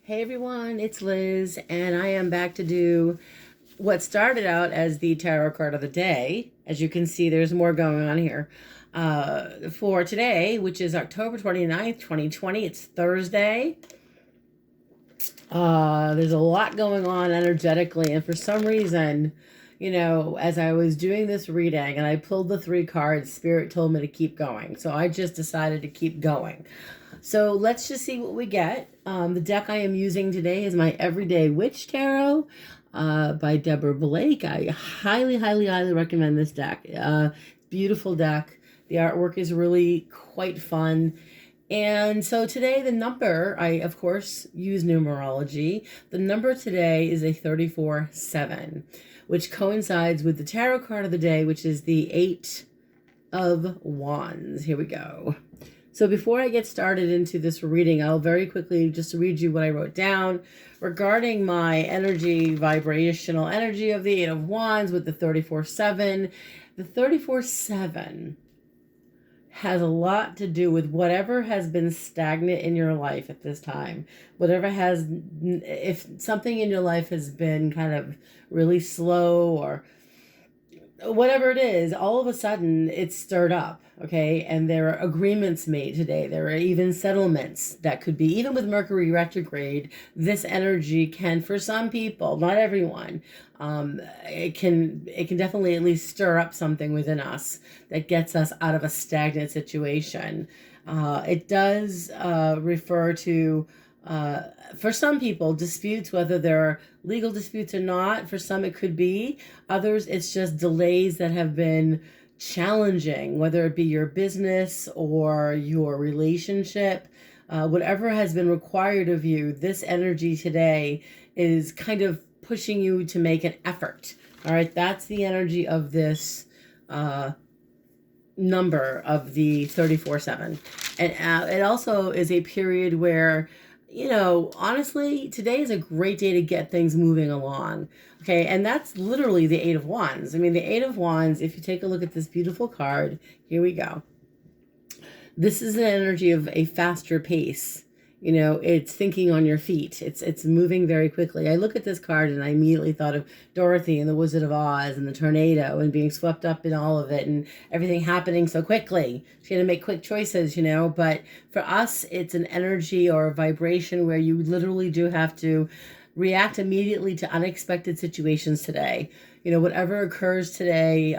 Hey everyone, it's Liz, and I am back to do what started out as the tarot card of the day. As you can see, there's more going on here. For today, which is October 29th, 2020, it's Thursday. There's a lot going on energetically, and for some reason, as I was doing this reading and I pulled the three cards, Spirit told me to keep going. So I just decided to keep going. So let's just see what we get. The deck I am using today is my Everyday Witch Tarot by Deborah Blake. I highly, highly, highly recommend this deck. Beautiful deck. The artwork is really quite fun. And so today the number, I of course use numerology. The number today is a 34-7, which coincides with the tarot card of the day, which is the 8 of Wands. Here we go. So before I get started into this reading, I'll very quickly just read you what I wrote down regarding my energy, vibrational energy of the 8 of Wands with the 34-7. The 34-7 has a lot to do with whatever has been stagnant in your life at this time. If something in your life has been kind of really slow or whatever it is, all of a sudden it's stirred up, okay? And there are agreements made today. There are even settlements that could be, even with Mercury retrograde, this energy can, for some people, not everyone, it can definitely at least stir up something within us that gets us out of a stagnant situation. It does refer to for some people, disputes, whether they're legal disputes or not. For some, it could be. Others, it's just delays that have been challenging, whether it be your business or your relationship. Whatever has been required of you, this energy today is kind of pushing you to make an effort. All right, that's the energy of this number of the 34-7. And it also is a period where, honestly, today is a great day to get things moving along. Okay, and that's literally the 8 of Wands. I mean, the 8 of Wands, if you take a look at this beautiful card, here we go. This is an energy of a faster pace. It's thinking on your feet. It's moving very quickly. I look at this card and I immediately thought of Dorothy and the Wizard of Oz and the tornado and being swept up in all of it and everything happening so quickly. She had to make quick choices, but for us, it's an energy or a vibration where you literally do have to react immediately to unexpected situations today. Whatever occurs today,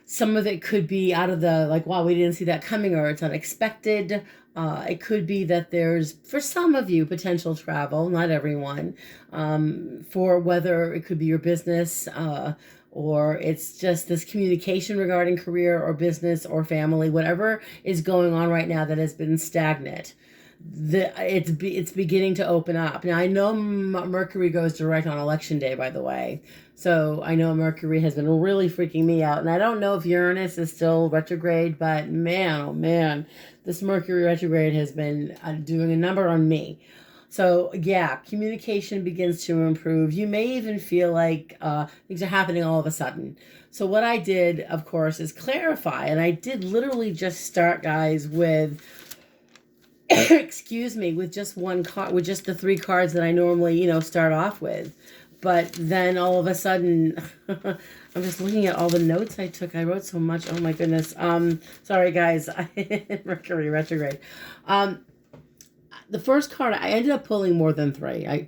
some of it could be out of the, like, wow, we didn't see that coming, or it's unexpected. It could be that there's, for some of you, potential travel, not everyone, for whether it could be your business, or it's just this communication regarding career or business or family, whatever is going on right now that has been stagnant. It's beginning to open up. Now, I know Mercury goes direct on election day, by the way. So I know Mercury has been really freaking me out. And I don't know if Uranus is still retrograde, but man, oh man, this Mercury retrograde has been doing a number on me. So yeah, communication begins to improve. You may even feel like things are happening all of a sudden. So what I did, of course, is clarify. And I did literally just start, guys, with excuse me, with just one card, with just the three cards that I normally, start off with. But then all of a sudden, I'm just looking at all the notes I took. I wrote so much. Oh my goodness. Sorry guys, Mercury retrograde. The first card, I ended up pulling more than three. I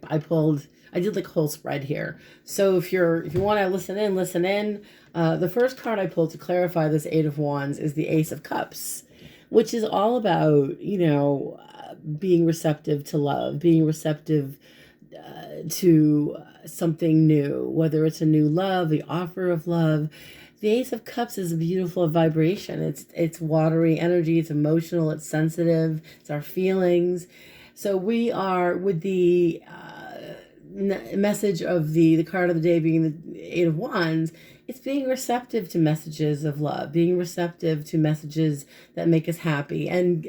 did like a whole spread here. So if you want to listen in. The first card I pulled to clarify this 8 of Wands is the Ace of Cups, which is all about, being receptive to love, being receptive to something new, whether it's a new love, the offer of love. The Ace of Cups is a beautiful vibration. It's watery energy. It's emotional. It's sensitive. It's our feelings. So we are, with the message of the card of the day being the 8 of Wands, it's being receptive to messages of love, being receptive to messages that make us happy, and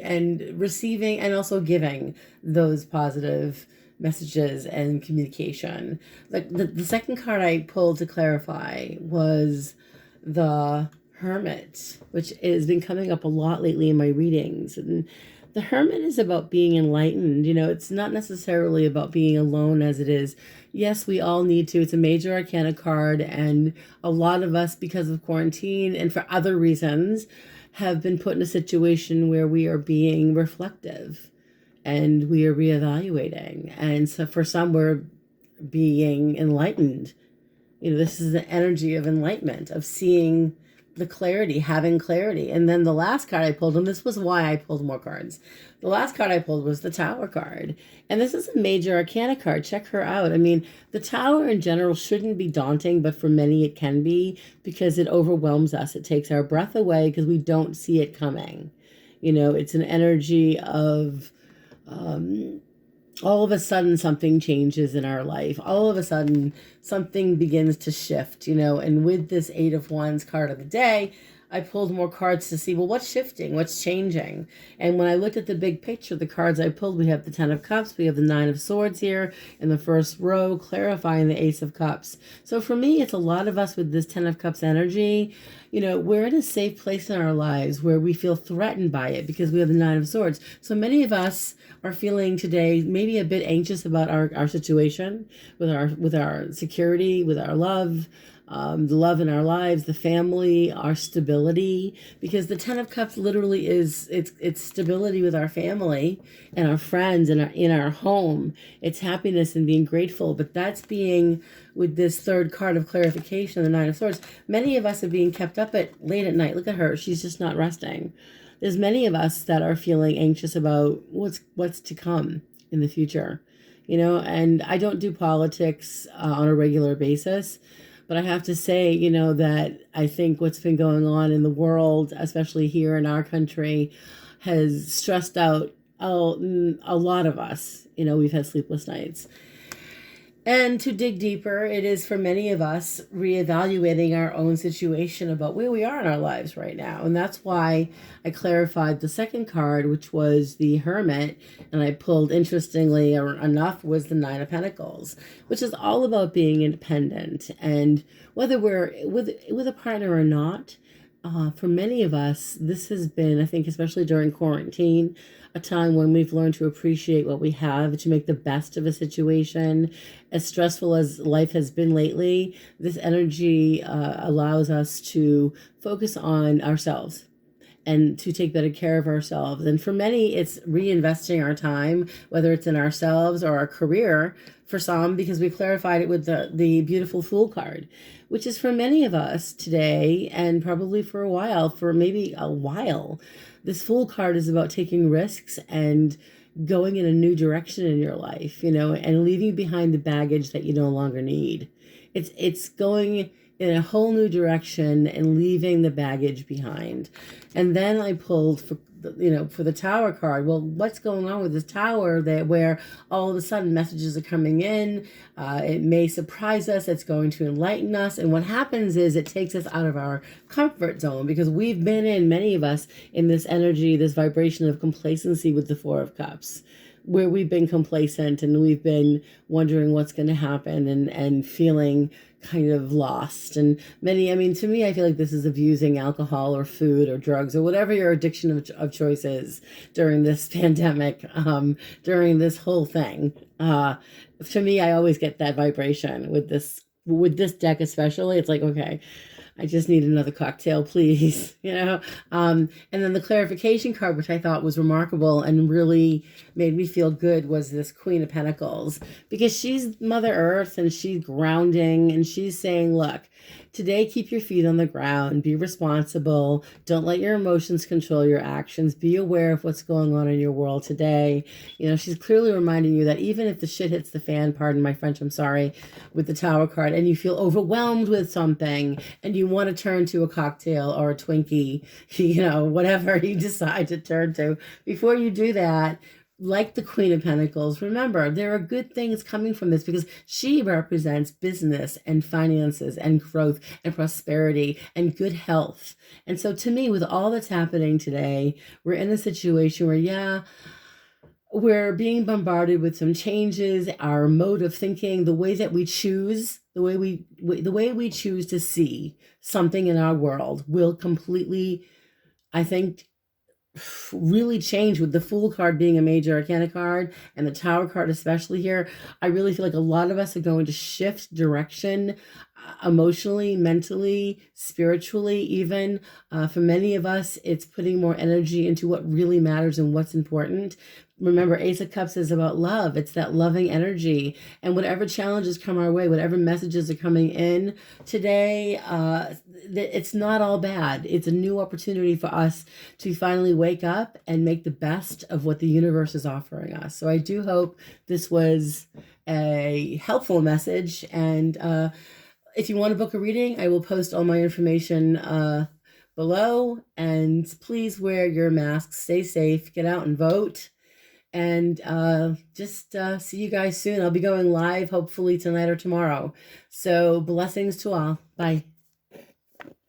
receiving and also giving those positive messages and communication. Like the second card I pulled to clarify was the Hermit, which has been coming up a lot lately in my readings. And The Hermit is about being enlightened. It's not necessarily about being alone as it is. Yes, we all need to. It's a major arcana card, and a lot of us, because of quarantine and for other reasons, have been put in a situation where we are being reflective and we are reevaluating. And so for some, we're being enlightened. This is the energy of enlightenment, of seeing the clarity, having clarity. And then the last card I pulled, and this was why I pulled more cards. The last card I pulled was the Tower card. And this is a major arcana card. Check her out. I mean, the Tower in general shouldn't be daunting, but for many it can be, because it overwhelms us. It takes our breath away because we don't see it coming. It's an energy of all of a sudden something changes in our life. All of a sudden something begins to shift, and with this Eight of Wands card of the day, I pulled more cards to see, well, what's shifting, what's changing. And when I looked at the big picture, the cards I pulled, we have the Ten of Cups, we have the Nine of Swords here in the first row, clarifying the Ace of Cups. So for me, it's a lot of us with this Ten of Cups energy. We're in a safe place in our lives where we feel threatened by it because we have the Nine of Swords. So many of us are feeling today maybe a bit anxious about our situation with our security, with our love, the love in our lives, the family, our stability, because the Ten of Cups literally is it's stability with our family and our friends and in our home. It's happiness and being grateful, but that's being, with this third card of clarification, the Nine of Swords, many of us are being kept up late at night. Look at her. She's just not resting. There's many of us that are feeling anxious about what's to come in the future, and I don't do politics on a regular basis, but I have to say, that I think what's been going on in the world, especially here in our country, has stressed out a lot of us. We've had sleepless nights. And to dig deeper, it is for many of us reevaluating our own situation about where we are in our lives right now. And that's why I clarified the second card, which was the Hermit. And I pulled, interestingly enough, was the Nine of Pentacles, which is all about being independent. And whether we're with a partner or not, for many of us, this has been, I think, especially during quarantine, a time when we've learned to appreciate what we have, to make the best of a situation. As stressful as life has been lately, this energy allows us to focus on ourselves and to take better care of ourselves. And for many, it's reinvesting our time, whether it's in ourselves or our career. For some, because we clarified it with the beautiful Fool card, which is for many of us today, and probably for a while, this Fool card is about taking risks and going in a new direction in your life, and leaving behind the baggage that you no longer need. It's going in a whole new direction and leaving the baggage behind. And then I pulled for the Tower card. Well, what's going on with this Tower where all of a sudden messages are coming in? It may surprise us. It's going to enlighten us. And what happens is it takes us out of our comfort zone, because we've been many of us, in this energy, this vibration of complacency with the Four of Cups, where we've been complacent and we've been wondering what's going to happen and feeling kind of lost. And to me, I feel like this is abusing alcohol or food or drugs or whatever your addiction of choice is during this pandemic, during this whole thing. To me, I always get that vibration with this deck, especially. It's like, okay, I just need another cocktail, please. And then the clarification card, which I thought was remarkable and really made me feel good, was this Queen of Pentacles, because she's Mother Earth and she's grounding, and she's saying, look, today, keep your feet on the ground, be responsible, don't let your emotions control your actions, be aware of what's going on in your world today. She's clearly reminding you that even if the shit hits the fan, pardon my French, I'm sorry, with the Tower card, and you feel overwhelmed with something and you want to turn to a cocktail or a Twinkie, whatever you decide to turn to, before you do that, like the Queen of Pentacles, remember, there are good things coming from this, because she represents business and finances and growth and prosperity and good health. And so to me, with all that's happening today, we're in a situation where, we're being bombarded with some changes. Our mode of thinking, the way that we choose, the way we choose to see something in our world will completely, I think, really changed with the Fool card being a major arcana card and the Tower card especially here. I really feel like a lot of us are going to shift direction emotionally, mentally, spiritually, even. For many of us, it's putting more energy into what really matters and what's important. Remember, Ace of Cups is about love. It's that loving energy. And whatever challenges come our way, whatever messages are coming in today, it's not all bad. It's a new opportunity for us to finally wake up and make the best of what the universe is offering us. So I do hope this was a helpful message. And if you want to book a reading, I will post all my information below. And please wear your masks, stay safe, get out and vote. And just see you guys soon. I'll be going live hopefully tonight or tomorrow. So blessings to all. Bye.